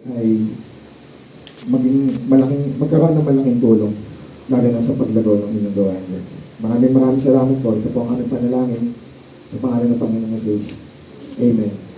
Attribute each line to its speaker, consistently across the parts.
Speaker 1: ay magkaroon ng malaking tulong lalo na sa paglagaw ng inyong gawain. Maraming salamat po. Ito po ang aming panalangin sa pangalan ng Panginoong Jesus. Amen.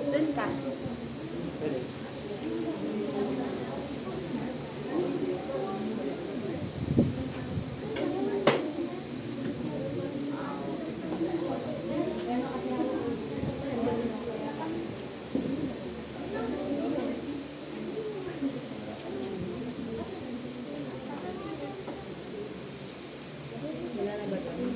Speaker 2: Dun ka. Wala na ba doon?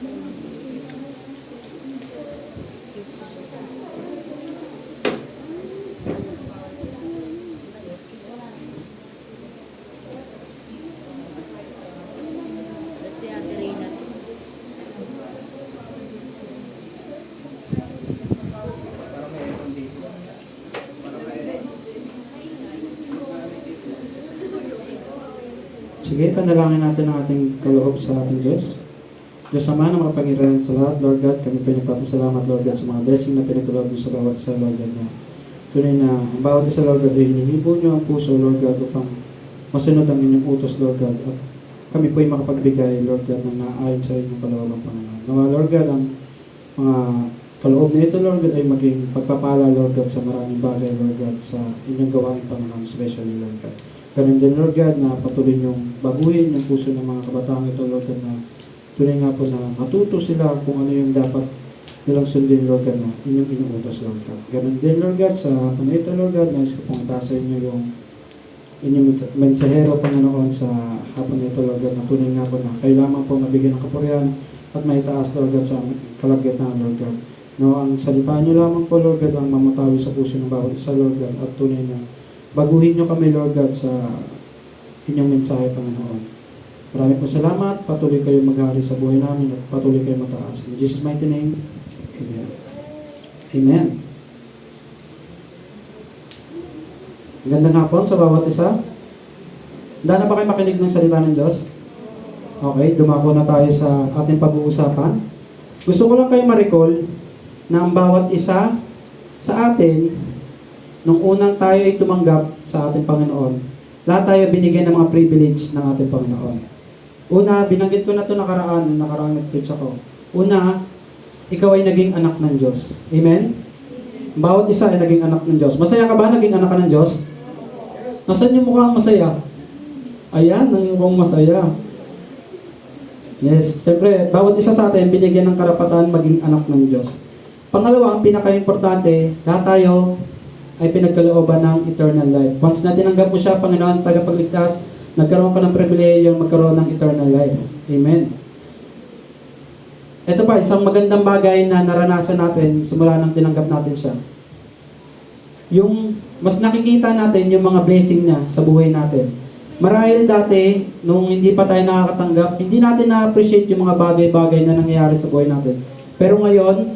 Speaker 2: At si Ate Reyna.
Speaker 3: Sige, panalangin natin ang ating kaloob sa ating Diyos. Diyos Ama ng mga Panginoon sa lahat, Lord God, kami pinagpapasalamat, Lord God, sa mga blessing na pinagkaloob niyo sa bawat isa, Lord God, na tunay na ang bawat isa, Lord God, ay hinihibo niyo ang puso, Lord God, upang masunod ang inyong utos, Lord God, at kami po ay makapagbigay, Lord God, ng naayon sa inyong kalooban, Panginoon. Nawa, Lord God, ang mga kaloob na ito, Lord God, ay maging pagpapala, Lord God, sa maraming bagay, Lord God, sa inyong gawain, Panginoon, especially, Lord God. Ganun din, Lord God, na patuloy niyong baguhin yung puso ng mga kabataan ito, Lord God, na tunay nga po na matuto sila kung ano yung dapat nilang sundin, Lord God, na inyong inuutos, Lord God. Ganun din, Lord God, sa ano ito, Lord God, nais ko pong itaas sa inyo yung inyong mensahero, Panginoon, sa hapon nito, Lord God, na tunay nga po na kailangan po mabigyan ng kapurihan at maitaas, Lord God, sa kalagitnaan, Lord God. No, ang salita niyo lamang po, Lord God, ang mamatawi sa puso ng bawat isa, Lord God, at tunay na baguhin niyo kami, Lord God, sa inyong mensahe, Panginoon. Maraming po salamat. Patuloy kayo maghari sa buhay namin at patuloy kayo mataas. In Jesus' mighty name, Amen. Amen. Magandang hapon sa bawat isa. Handa na ba kayo makinig ng salita ng Diyos? Okay, dumako na tayo sa ating pag-uusapan. Gusto ko lang kayo ma-recall na ang bawat isa sa atin, nung unang tayo ay tumanggap sa ating Panginoon, lahat tayo binigyan ng mga privilege ng ating Panginoon. Una, binanggit ko na ito nakaraang nag-preach ako. Una, ikaw ay naging anak ng Diyos. Amen? Bawat isa ay naging anak ng Diyos. Masaya ka ba naging anak ka ng Diyos? Nasaan yung mukhang masaya? Ayan, ang mukhang masaya. Yes, siyempre, bawat isa sa atin binigyan ng karapatan maging anak ng Diyos. Pangalawa, ang pinaka-importante, lahat tayo ay pinagkalooban ng eternal life. Once na tinanggap mo siya, Panginoon, tagapagligtas, nagkaroon ka ng pribilehiyo magkaroon ng eternal life. Amen. Ito pa, isang magandang bagay na naranasan natin simula nang tinanggap natin siya. Yung mas nakikita natin yung mga blessing niya sa buhay natin. Marahil dati, nung hindi pa tayo nakakatanggap, hindi natin na-appreciate yung mga bagay-bagay na nangyayari sa buhay natin. Pero ngayon,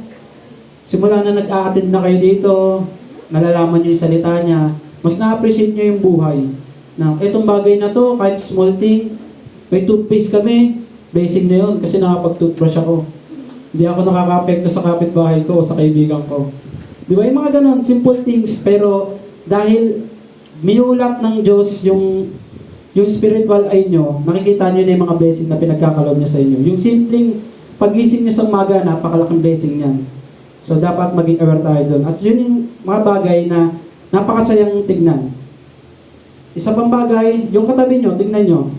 Speaker 3: simula na nag-a-attend na kayo dito, nalalaman nyo yung salita niya, mas na-appreciate nyo yung buhay. Na itong bagay na to, kahit small thing, may toothpaste kami, blessing na yun kasi nakapag-toothbrush ako. Hindi ako nakaka-apekto sa kapitbahay ko, sa kaibigan ko. Di ba? Yung mga ganon, simple things, pero dahil minulat ng Diyos yung spiritual eye nyo, nakikita nyo na yung mga blessing na pinagkakalob niya sa inyo. Yung simpleng pagising niyo sa umaga, napakalaking blessing niyan. So, dapat maging aware tayo doon. At yun yung mga bagay na napakasayang tignan. Isa pang bagay, yung katabi nyo, tignan nyo.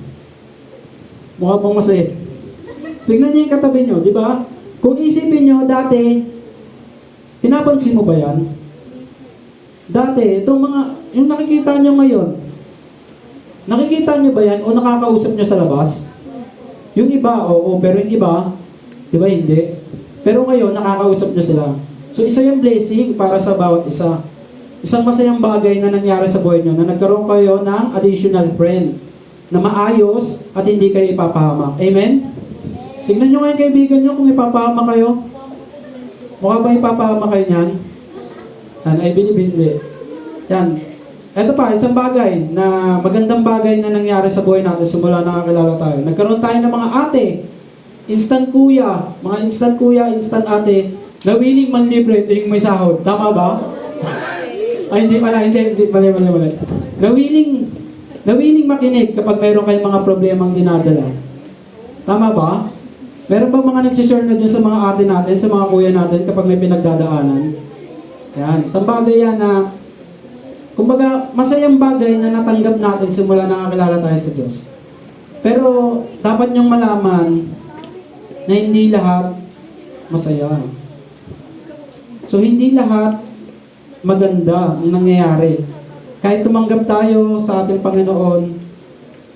Speaker 3: Mukha pong masaya. Tignan nyo yung katabi nyo, di ba? Kung isipin nyo, dati, pinapansin mo ba yan? Dati, itong mga, yung nakikita nyo ngayon, nakikita nyo ba yan o nakakausap nyo sa labas? Yung iba, oo, pero yung iba, di ba hindi? Pero ngayon, nakakausap nyo sila. So, isa yung blessing para sa bawat isa. Isang masayang bagay na nangyari sa buhay nyo, na nagkaroon kayo ng additional friend. na maayos at hindi kayo ipapahamak. Amen? Tingnan nyo nga yung kaibigan nyo kung ipapahamak kayo. Mukha ba ipapahamak kayo niyan? Yan, ay binibindi. Yan. Ito pa, isang bagay na magandang bagay na nangyari sa buhay natin simula nakakilala tayo. Nagkaroon tayo ng mga ate, instant kuya, mga instant kuya, instant ate, na willing manlibre, ito yung may sahod. Tama ba? Ay, hindi pala. Mali. Na willing makinig kapag mayroon kayong mga problemang dinadala. Tama ba? Meron ba mga nagsishare na dyan sa mga ate natin, sa mga kuya natin kapag may pinagdadaanan? Yan. Isang bagay yan na, kumbaga, masayang bagay na natanggap natin simula nakakilala tayo sa Diyos. Pero, dapat niyong malaman na hindi lahat masaya. So, hindi lahat maganda ang nangyayari. Kahit tumanggap tayo sa ating Panginoon,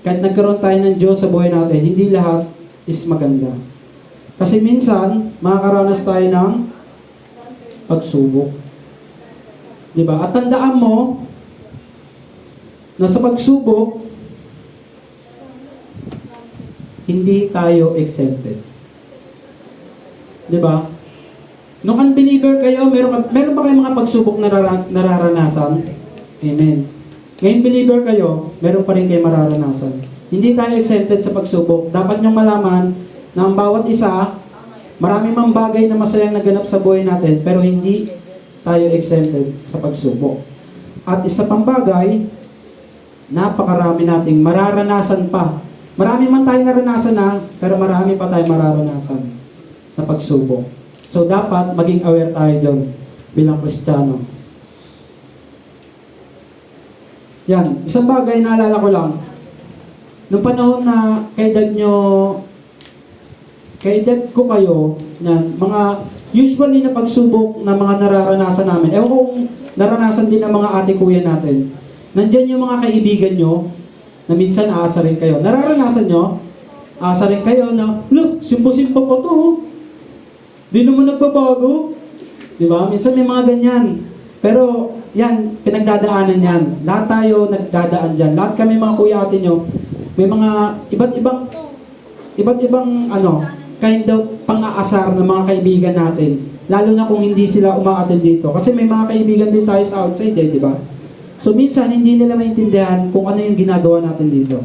Speaker 3: kahit nagkaroon tayo ng Diyos sa buhay natin, hindi lahat is maganda. Kasi minsan, makakaranas tayo ng pagsubok. Diba? At tandaan mo, na sa pagsubok, hindi tayo exempted. Diba? Nung unbeliever kayo, meron ba kayong mga pagsubok na nararanasan? Amen. Ngayon believer kayo, meron pa rin kayo mararanasan. Hindi tayo exempted sa pagsubok. Dapat nyong malaman na ang bawat isa, marami mang bagay na masayang naganap sa buhay natin, pero hindi tayo exempted sa pagsubok. At isa pang bagay, napakarami nating mararanasan pa. Marami man tayo naranasan na, pero marami pa tayo mararanasan sa pagsubok. So, dapat maging aware tayo doon bilang Kristiyano. Yan. Isang bagay, naalala ko lang. Noong panahon na kaedad ko kayo, yan, mga usually na pagsubok na mga nararanasan namin. Ewan ko kung naranasan din ng mga ate kuya natin. Nandyan yung mga kaibigan nyo na minsan aasa rin kayo. Nararanasan nyo? Aasa rin kayo na, look, simpo-simpo pa to. Di naman nagbabago. Diba? Minsan may mga ganyan. Pero, yan, pinagdadaanan yan. Lahat tayo nagdadaan dyan. Lahat kami mga kuya ate nyo, may mga iba't ibang kind of pang-aasar ng mga kaibigan natin. Lalo na kung hindi sila umaattend dito. Kasi may mga kaibigan din tayo sa outside di ba? So, minsan, hindi nila maintindihan kung ano yung ginagawa natin dito.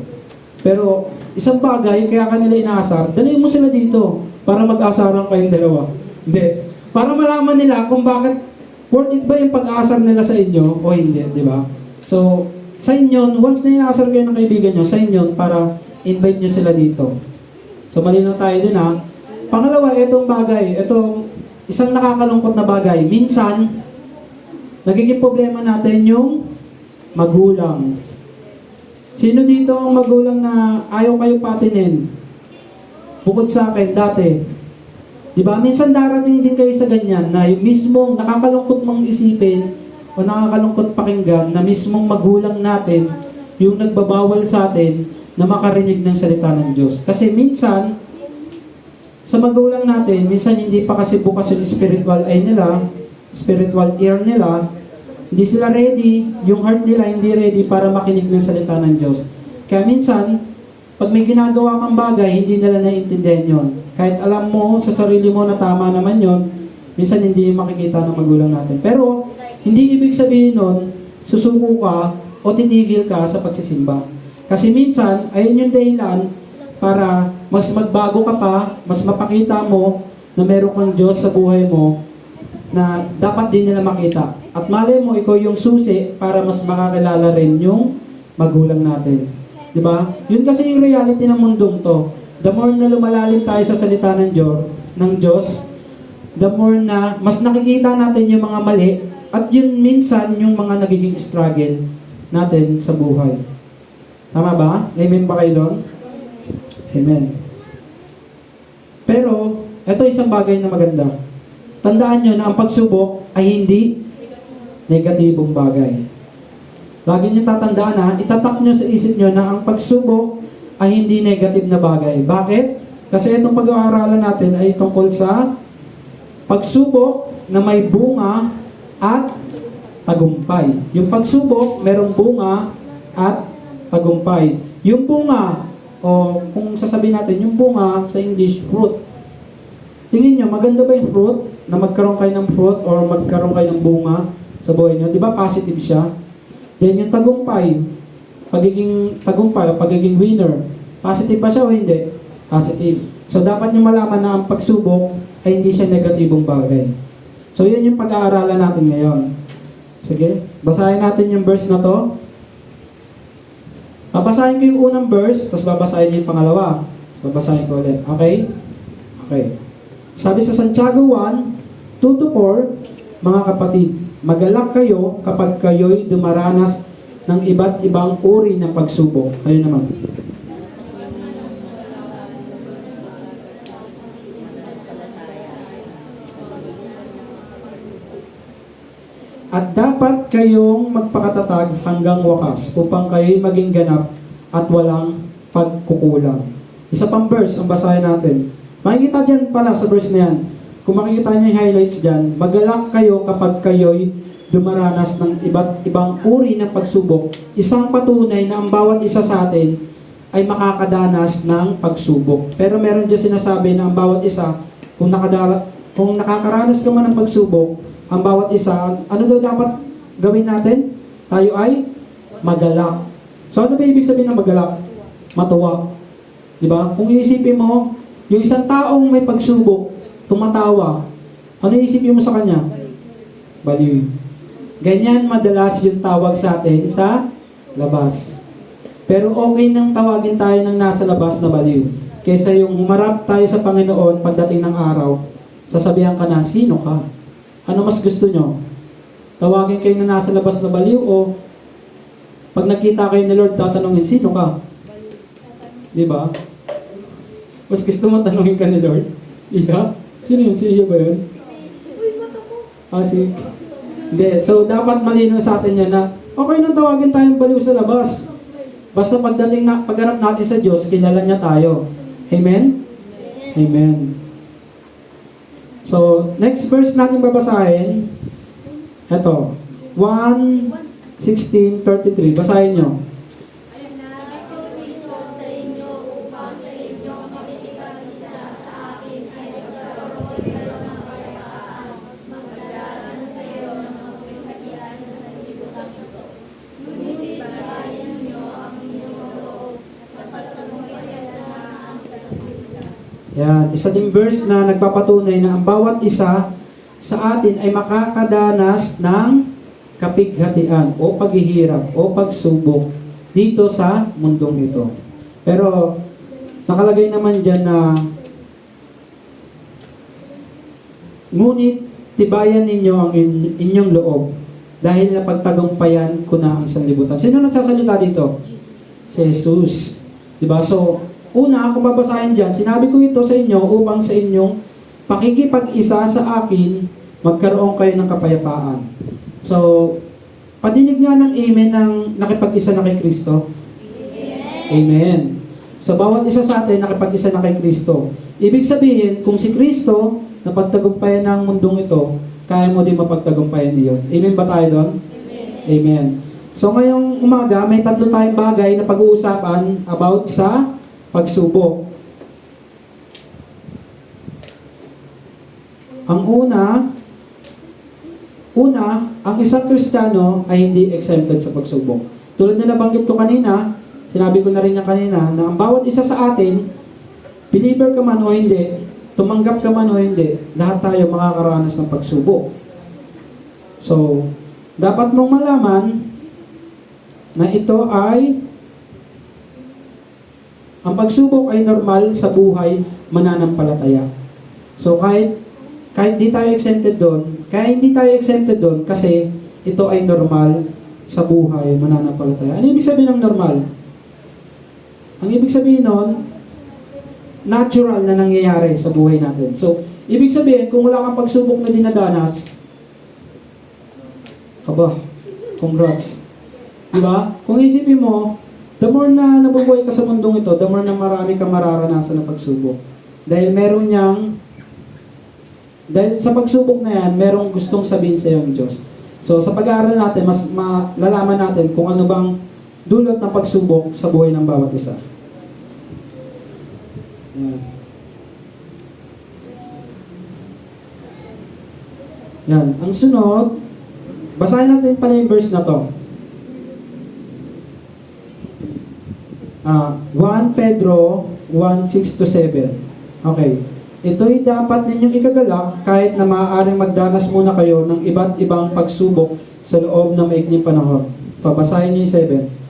Speaker 3: Pero, isang bagay, kaya kanila inaasar, dalhin mo sila dito para mag-asaran kayong dalawa. Hindi. Para malaman nila kung bakit worth it ba yung pag-aasar nila sa inyo o hindi, di ba? So, sa inyo, once na inaasar kayo ng kaibigan nyo, sa inyo, para invite nyo sila dito. So, malinaw tayo dun ha. Pangalawa, itong bagay, itong isang nakakalungkot na bagay. Minsan, nagiging problema natin yung magulang. Sino dito ang magulang na ayaw kayo patinin? Bukod sa akin, dati. Di ba? Minsan darating din kayo sa ganyan na yung mismong nakakalungkot mong isipin o nakakalungkot pakinggan na mismong magulang natin yung nagbabawal sa atin na makarinig ng salita ng Diyos. Kasi minsan, sa magulang natin, minsan hindi pa kasi bukas yung spiritual eye nila, spiritual ear nila, hindi sila ready, yung heart nila hindi ready para makinig ng salita ng Diyos. Kaya minsan, pag may ginagawa kang bagay, hindi nila naiintindihan yon. Kahit alam mo sa sarili mo na tama naman yon, minsan hindi makikita ng magulang natin. Pero, hindi ibig sabihin nun, susuko ka o titigil ka sa pagsisimba. Kasi minsan, ayun yung dahilan para mas magbago ka pa, mas mapakita mo na meron kang Diyos sa buhay mo na dapat din nila makita. At malay mo, ikaw yung susi para mas makakilala rin yung magulang natin. Diba? Yun kasi yung reality ng mundong to. The more na lumalalim tayo sa salita ng Diyos, the more na mas nakikita natin yung mga mali at yun minsan yung mga nagiging struggle natin sa buhay. Tama ba? Amen ba kayo doon? Amen. Pero, ito isang bagay na maganda. Tandaan nyo na ang pagsubok ay hindi negatibong bagay. Lagi nyo tatandaan na, itatak nyo sa isip nyo na ang pagsubok ay hindi negative na bagay. Bakit? Kasi itong pag-aaralan natin ay tungkol sa pagsubok na may bunga at tagumpay. Yung pagsubok, merong bunga at tagumpay. Yung bunga, o kung sasabihin natin, yung bunga sa English, fruit. Tingin nyo, maganda ba yung fruit? Na magkaroon kayo ng fruit or magkaroon kayo ng bunga sa buhay nyo? Di ba positive siya? Then yung tagumpay, pagiging tagumpay o pagiging winner, positive ba siya o hindi? Positive. So dapat nyo malaman na ang pagsubok ay hindi siya negatibong bagay. So yun yung pag-aaralan natin ngayon. Sige, basahin natin yung verse na to. Babasahin ko yung unang verse, tapos babasahin ko yung pangalawa. So babasahin ko ulit. Okay? Okay. Sabi sa Santiago 1, 2-4, mga kapatid, magalak kayo kapag kayo'y dumaranas ng iba't ibang uri ng pagsubok. Kayo naman. At dapat kayong magpakatatag hanggang wakas upang kayo'y maging ganap at walang pagkukulang. Isa pang verse ang basahin natin. Makikita dyan pala sa verse na yan. Kung makikita niyo yung highlights dyan, magalak kayo kapag kayo'y dumaranas ng iba't ibang uri ng pagsubok. Isang patunay na ang bawat isa sa atin ay makakadanas ng pagsubok. Pero meron dyan sinasabi na ang bawat isa, kung nakakaranas ka man ng pagsubok, ang bawat isa, ano daw dapat gawin natin? Tayo ay magalak. So ano ba ibig sabihin ng magalak? Matuwa. Diba? Kung iisipin mo, yung isang taong may pagsubok, tumatawa, ano iisipin mo sa kanya? Baliw. Ganyan madalas yung tawag sa atin sa labas. Pero okay nang tawagin tayo ng nasa labas na baliw. Kesa yung humarap tayo sa Panginoon pagdating ng araw, sasabihan ka na, sino ka? Ano mas gusto nyo? Tawagin kayo na nasa labas na baliw o pag nakita kayo ni Lord, tatanungin, sino ka? Di ba? Mas gusto mo tanungin ka ni Lord? Iya? Sino yun? Sino ba yun? Si... Hindi. So, dapat malino sa atin yan na okay nang tawagin tayong baliw sa labas. Basta pagharap natin sa Diyos, kilala niya tayo. Amen? Amen. So, next verse natin babasahin. Ito. 1:16-33. Basahin nyo. Yan, isa ding verse na nagpapatunay na ang bawat isa sa atin ay makakadanas ng kapighatian o paghihirap o pagsubok dito sa mundong ito. Pero nakalagay naman dyan na ngunit tibayan ninyo ang inyong loob dahil napagtagumpayan ko na ang sanlibutan. Sino nagsasalita dito? Si Jesus. Diba? So, una, kung babasahin dyan, sinabi ko ito sa inyo upang sa inyong pakikipag-isa sa akin, magkaroon kayo ng kapayapaan. So, padinig nga ng amen ng nakipag-isa na kay Kristo. Amen. So, bawat isa sa atin nakipag-isa na kay Kristo. Ibig sabihin, kung si Kristo napagtagumpayan ng mundong ito, kaya mo din mapagtagumpayan iyon. Amen ba tayo doon? Amen. So, ngayong umaga, may tatlo tayong bagay na pag-uusapan about sa pagsubok. Ang una, ang isang Kristiyano ay hindi exempted sa pagsubok. Tulad na nabanggit ko kanina, sinabi ko na rin niya kanina, na ang bawat isa sa atin, believer ka man o hindi, tumanggap ka man o hindi, lahat tayo makakaranas ng pagsubok. So, dapat mong malaman na ito ay ang pagsubok ay normal sa buhay mananampalataya. So kahit hindi tayo exempted doon, kasi ito ay normal sa buhay mananampalataya. Ano ibig sabihin ng normal? Ang ibig sabihin nun, natural na nangyayari sa buhay natin. So, ibig sabihin, kung wala kang pagsubok na dinadanas, congrats. Diba? Kung isipin mo, the more na nabubuhay ka sa mundong ito, the more na marami kang mararanasan na pagsubok. Dahil sa pagsubok na yan, merong gustong sabihin sa iyo ang Diyos. So, sa pag-aaral natin, mas malalaman natin kung ano bang dulot ng pagsubok sa buhay ng bawat isa. Yan. Yan. Ang sunod, basahin natin pala yung verse na to. 1 Pedro 1:6-7. Okay. Ito'y dapat ninyong ikagalak kahit na maaaring magdanas muna kayo ng iba't ibang pagsubok sa loob ng maikling panahon. Basahin niyo yung 7.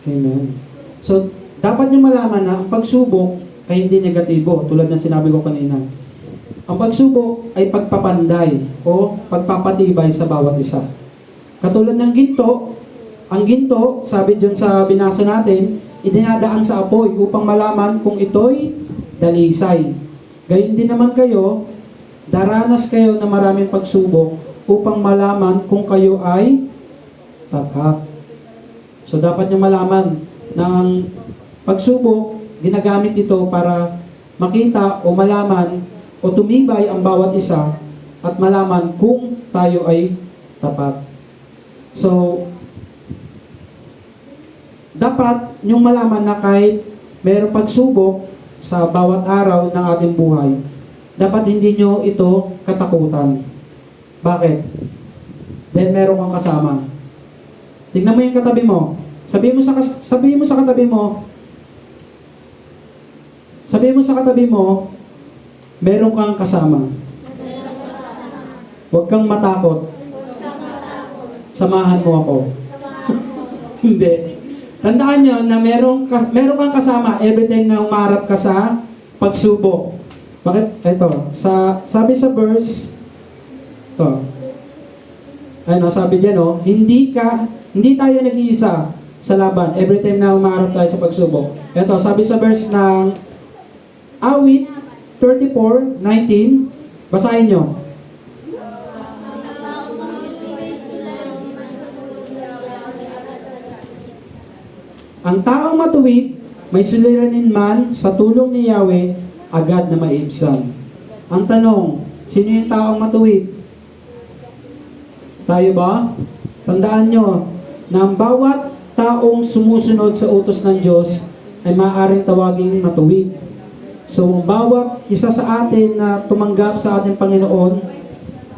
Speaker 3: Amen. So, dapat nyo malaman na ang pagsubok ay hindi negatibo, tulad ng sinabi ko kanina. Ang pagsubok ay pagpapanday o pagpapatibay sa bawat isa. Katulad ng ginto, ang ginto, sabi dyan sa binasa natin, idinadaan sa apoy upang malaman kung ito'y dalisay. Gayun din naman kayo, daranas kayo ng maraming pagsubok upang malaman kung kayo ay tapat. So dapat nyo malaman na ang pagsubok, ginagamit ito para makita o malaman o tumibay ang bawat isa at malaman kung tayo ay tapat. So, dapat nyong malaman na kahit mayroong pagsubok sa bawat araw ng ating buhay, dapat hindi nyo ito katakutan. Bakit? Dahil meron kang kasama. Tingnan mo yung katabi mo. Sabihin mo sa katabi mo, meron kang kasama. Huwag kang matakot. Samahan mo ako. Hindi. Tandaan nyo na meron kang kasama every time na umarap ka sa pagsubok. Bakit? Ito, sabi sa verse, sabi dyan, hindi tayo nag-iisa sa laban every time na umarap tayo sa pagsubok. Ito, sabi sa verse ng Awit 34:19, basahin nyo. Ang taong matuwid, may suliranin man sa tulong ni Yahweh, agad na maibsan. Ang tanong, sino yung taong matuwid? Tayo ba? Tandaan nyo na ang bawat taong sumusunod sa utos ng Diyos ay maaaring tawaging matuwid. So, ang bawat isa sa atin na tumanggap sa ating Panginoon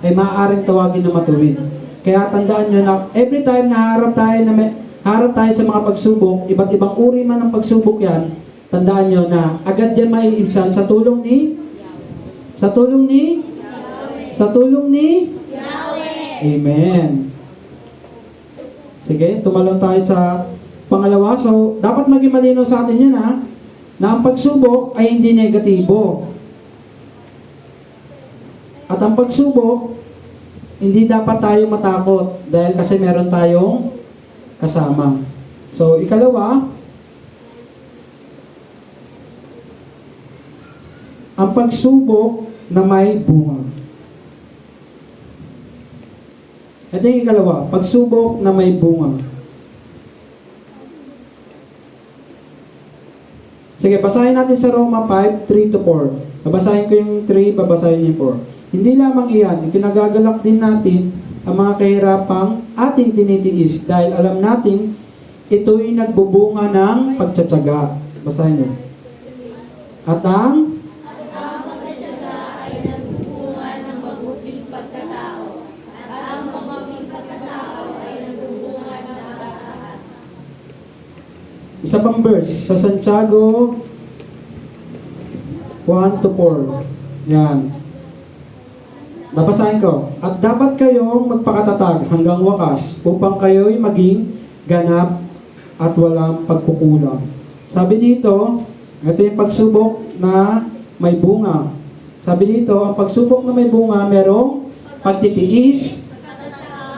Speaker 3: ay maaaring tawagin na matuwid. Kaya tandaan nyo na every time na harap tayo sa mga pagsubok, iba't ibang uri man ng pagsubok yan, tandaan nyo na agad yan maiibsan sa tulong ni Yahweh. Amen. Sige, tumalon tayo sa pangalawa. So, dapat maging malinaw sa atin yan na ang pagsubok ay hindi negatibo. At ang pagsubok, hindi dapat tayo matakot dahil kasi meron tayong kasama. So, ikalawa, ang pagsubok na may bunga. Ito yung ikalawa, pagsubok na may bunga. Sige, basahin natin sa Roma 5:3-4. Babasahin ko yung 3, babasahin yung 4. Hindi lamang iyan, ipinagagalak din natin ang mga kahirapang ating tinitiis dahil alam nating ito'y nagbubunga ng pagtsatsaga. Basahin niyo. At ang
Speaker 2: pagtatyaga ay nagbubunga ng mabuting pagkatao. At ang mabuting pagkatao ay nagbubunga ng pag-asa.
Speaker 3: isa pang verse sa Santiago 1-4. Yan. Babasahin ko. At dapat kayong magpakatatag hanggang wakas upang kayo'y maging ganap at walang pagkukulang. Sabi dito, ito yung pagsubok na may bunga. Sabi dito, ang pagsubok na may bunga, merong pagtitiis,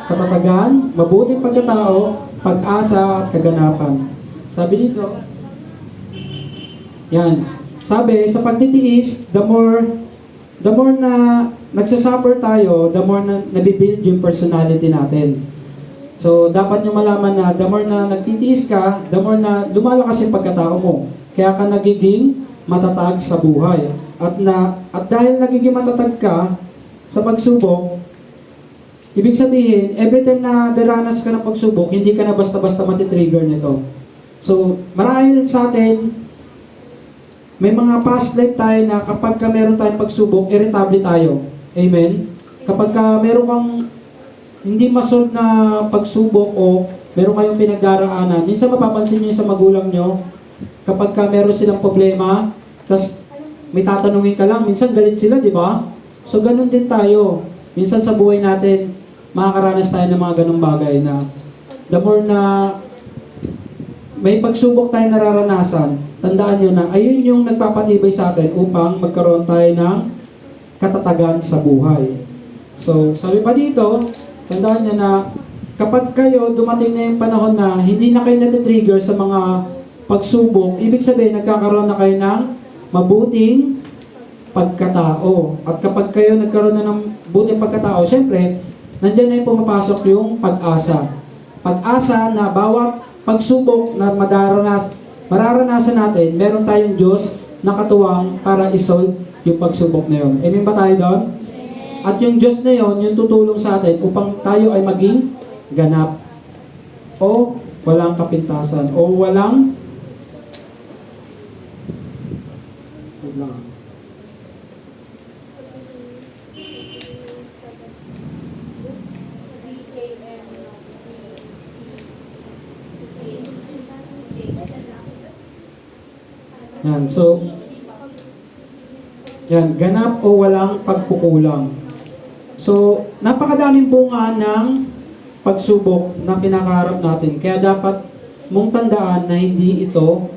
Speaker 3: katatagan, mabuting pagkatao, pag-asa at kaganapan. Sabi dito, Yan. Sabi, sa pagtitiis, the more na nagsasuffer tayo, the more na nabibuild yung personality natin. So, dapat nyo malaman na the more na nagtitiis ka, the more na lumalakas yung pagkatao mo. Kaya ka nagiging matatag sa buhay. At dahil nagiging matatag ka sa pagsubok, ibig sabihin, every time na daranas ka ng pagsubok, hindi ka na basta-basta matitrigger nito. So, marahil sa atin, may mga past life tayo na kapag ka meron tayong pagsubok, irritable tayo. Amen? Kapag ka meron kang hindi masolve na pagsubok o meron kayong pinagdaraanan, minsan mapapansin nyo sa magulang nyo, kapag ka meron silang problema, tas may tatanungin ka lang, minsan galit sila, di ba? So, ganun din tayo. Minsan sa buhay natin, makakaranas tayo ng mga ganung bagay na the more na may pagsubok tayo nararanasan, tandaan nyo na ayun yung nagpapatibay sa atin upang magkaroon tayo ng katatagan sa buhay. So, sabi pa dito, tandaan nyo na kapag kayo dumating na yung panahon na hindi na kayo natitrigger sa mga pagsubok, ibig sabihin nagkakaroon na kayo ng mabuting pagkatao. At kapag kayo nagkaroon na ng buting pagkatao, syempre, nandyan na yung pumapasok yung pag-asa. Pag-asa na bawat pagsubok na mararanasan natin, meron tayong Diyos na katuwang para isolve yung pagsubok na yun. Amen ba tayo doon? At yung Diyos na yun, yung tutulong sa atin upang tayo ay maging ganap o walang kapintasan o walang yan. So, yan, ganap o walang pagkukulang. So, napakadaming bunga ng pagsubok na kinakaharap natin. Kaya dapat mong tandaan na hindi ito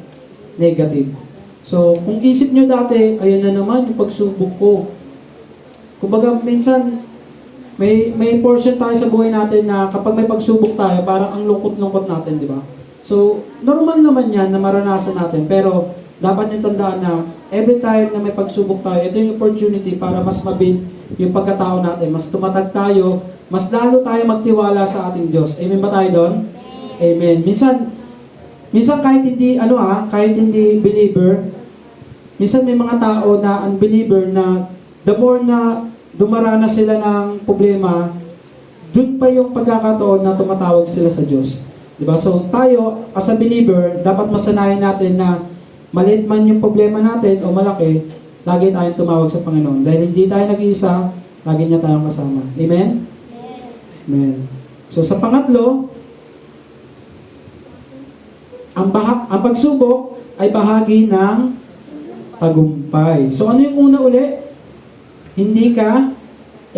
Speaker 3: negative. So, kung isip nyo dati, ayun na naman yung pagsubok ko. Kumbaga, minsan, may portion tayo sa buhay natin na kapag may pagsubok tayo, parang ang lungkot-lungkot natin, di ba? So, normal naman yan na maranasan natin. Pero, dapat nyo tandaan na every time na may pagsubok tayo, ito yung opportunity para mas mabuild yung pagkatao natin. Mas tumatag tayo, mas lalo tayo magtiwala sa ating Diyos. Amen ba tayo doon? Amen. Minsan kahit hindi believer, minsan may mga tao na unbeliever na the more na dumaranas sila ng problema, doon pa yung pagkakataon na tumatawag sila sa Diyos. Diba? So tayo, as a believer, dapat masanayan natin na maliit man yung problema natin o malaki, lagi tayong tumawag sa Panginoon. Dahil hindi tayo nag-iisa, lagi niya tayong kasama. Amen? Amen. So sa pangatlo, ang pagsubok ay bahagi ng tagumpay. So ano yung una uli? Hindi ka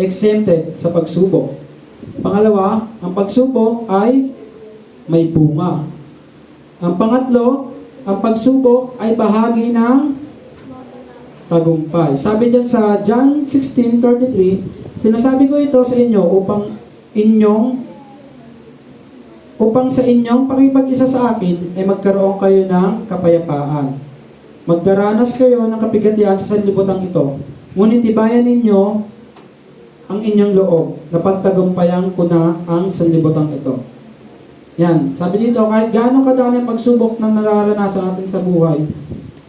Speaker 3: exempted sa pagsubok. Pangalawa, ang pagsubok ay may bunga. Ang pangatlo, ang pagsubok ay bahagi ng tagumpay. Sabi diyan sa John 16:33, sinasabi ko ito sa inyo upang sa inyong pakipag-isa sa akin ay magkaroon kayo ng kapayapaan. Magdaranas kayo ng kapigatian sa sanlibutan ito. Ngunit tibayan ninyo ang inyong loob na pagtagumpayan ko na ang sanlibutan ito. Yan, sabi dito, kahit gaano kadami ang pagsubok na nararanasan natin sa buhay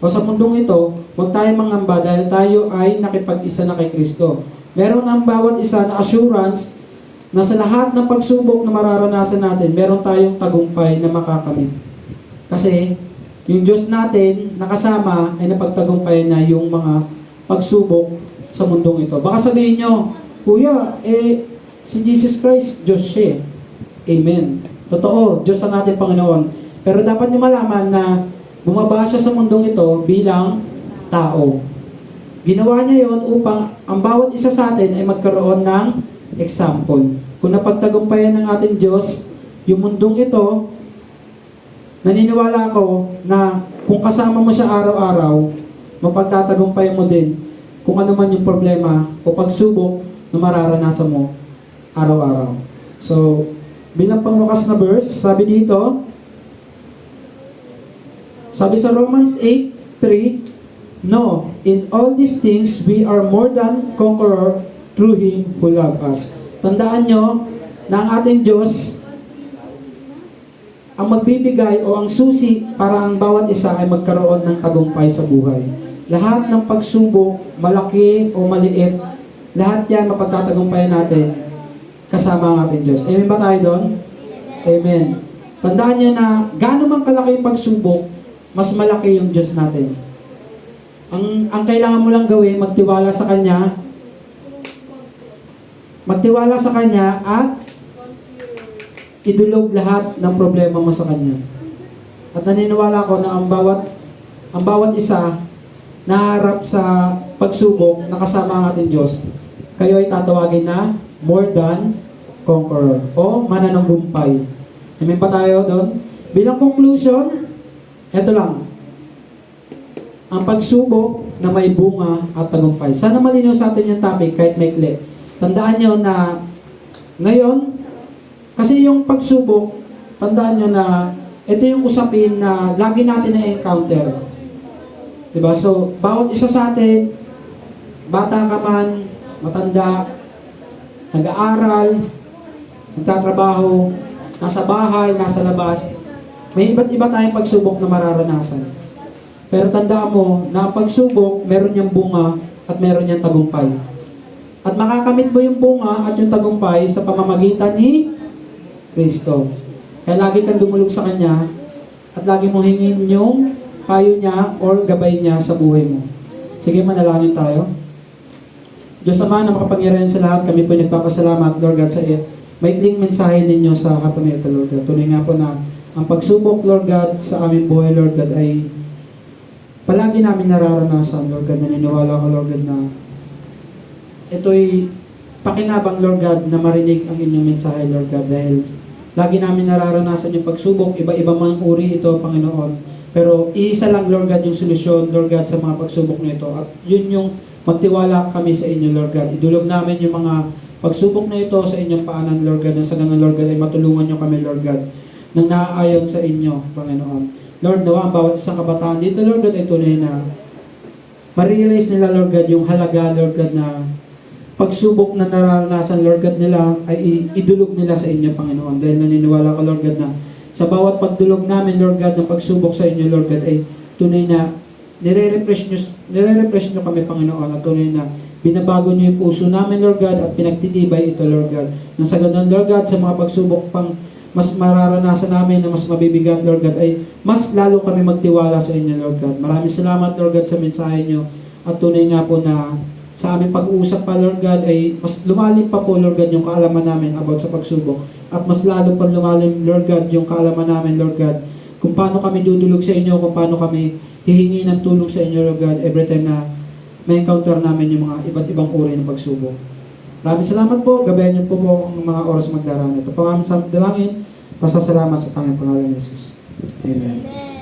Speaker 3: o sa mundong ito, huwag tayong mangamba dahil tayo ay nakipag-isa na kay Kristo. Meron ang bawat isa na assurance na sa lahat ng pagsubok na mararanasan natin, meron tayong tagumpay na makakamit. Kasi yung Diyos natin nakasama ay napagtagumpayan na yung mga pagsubok sa mundong ito. Baka sabihin nyo, Kuya, si Jesus Christ, Diyos siya. Amen. Totoo, Diyos ang ating Panginoon. Pero dapat nyo malaman na bumaba siya sa mundong ito bilang tao. Ginawa niya yon upang ang bawat isa sa atin ay magkaroon ng example. Kung napagtagumpayan ng ating Diyos, yung mundong ito, naniniwala ako na kung kasama mo siya araw-araw, mapagtatagumpayan mo din kung ano man yung problema o pagsubok na mararanasan mo araw-araw. So, bilang pangwakas na verse, sabi dito, sabi sa Romans 3, no, in all these things, we are more than conqueror through Him who loved us. Tandaan nyo na ang ating Diyos ang magbibigay o ang susi para ang bawat isa ay magkaroon ng tagumpay sa buhay. Lahat ng pagsubok, malaki o maliit, lahat yan mapagtatagumpayan natin kasama ang ating Diyos. Amen ba tayo doon? Amen. Tandaan nyo na gaano man kalaki yung pagsubok, mas malaki yung Diyos natin. Ang kailangan mo lang gawin, magtiwala sa Kanya at idulog lahat ng problema mo sa Kanya. At naniniwala ko na ang bawat isa na harap sa pagsubok na kasama ang ating Diyos, kayo ay tatawagin na more than conqueror o mananunggumpay. Amen pa tayo doon? Bilang conclusion, eto lang. Ang pagsubok na may bunga at tagumpay. Sana malinaw sa atin yung topic kahit maikli. Tandaan nyo na ngayon, kasi yung pagsubok, tandaan nyo na ito yung usapin na lagi natin na-encounter. Diba? So, bawat isa sa atin, bata ka man, matanda, nag-aaral, nagtatrabaho, nasa bahay, nasa labas, may iba't iba tayong pagsubok na mararanasan. Pero tandaan mo na ang pagsubok, meron niyang bunga at meron niyang tagumpay. At makakamit mo yung bunga at yung tagumpay sa pamamagitan ni Kristo. Kaya lagi kang dumulog sa Kanya at lagi mong hingin yung payo niya or gabay niya sa buhay mo. Sige, manalangin tayo. Diyos Ama na makapangyarihan sa lahat, kami po nagpapasalamat, Lord God, sa maikling mensahe ninyo sa hapon na ito, Lord God. Tunay nga po na ang pagsubok, Lord God, sa aming buhay, Lord God, ay palagi namin nararanasan, Lord God. Naniniwala ko, Lord God, na ito'y pakinabang, Lord God, na marinig ang inyong mensahe, Lord God, dahil lagi namin nararanasan yung pagsubok, iba-iba mang uri ito, Panginoon. Pero isa lang, Lord God, yung solusyon, Lord God, sa mga pagsubok nito. At yun yung magtiwala kami sa inyo, Lord God. Idulog namin yung mga pagsubok na ito sa inyong paanan, Lord God, na sa ganun, Lord God, ay matulungan nyo kami, Lord God, nang naaayon sa inyo, Panginoon. Lord, nawa ang bawat isang kabataan dito, Lord God, ay tunay na ma-realize nila, Lord God, yung halaga, Lord God, na pagsubok na nararanasan, Lord God, nila ay idulog nila sa inyo, Panginoon. Dahil naniniwala ko, Lord God, na sa bawat pagdulog namin, Lord God, ng pagsubok sa inyo, Lord God, ay tunay na nire-refresh nyo kami, Panginoon, at tunay na binabago nyo yung puso namin, Lord God, at pinagtitibay ito, Lord God. Nang sa ganun, Lord God, sa mga pagsubok pang mas mararanasan namin na mas mabibigat, Lord God, ay mas lalo kami magtiwala sa inyo, Lord God. Maraming salamat, Lord God, sa mensahe nyo. At tunay nga po na sa aming pag-uusap pa, Lord God, ay mas lumalim pa po, Lord God, yung kaalaman namin about sa pagsubok. At mas lalo pa lumalim, Lord God, yung kaalaman namin, Lord God, kung paano kami dudulog sa inyo, kung paano kami hihingi ng tulong sa inyo, Lord God, every time na may encounter namin yung mga iba't ibang uri ng pagsubok. Maraming salamat po. Gabayan niyo po ang mga oras magdaraan. Ito po ang aming dalangin. Pasasalamat sa tanging pangalan ni Jesus. Amen.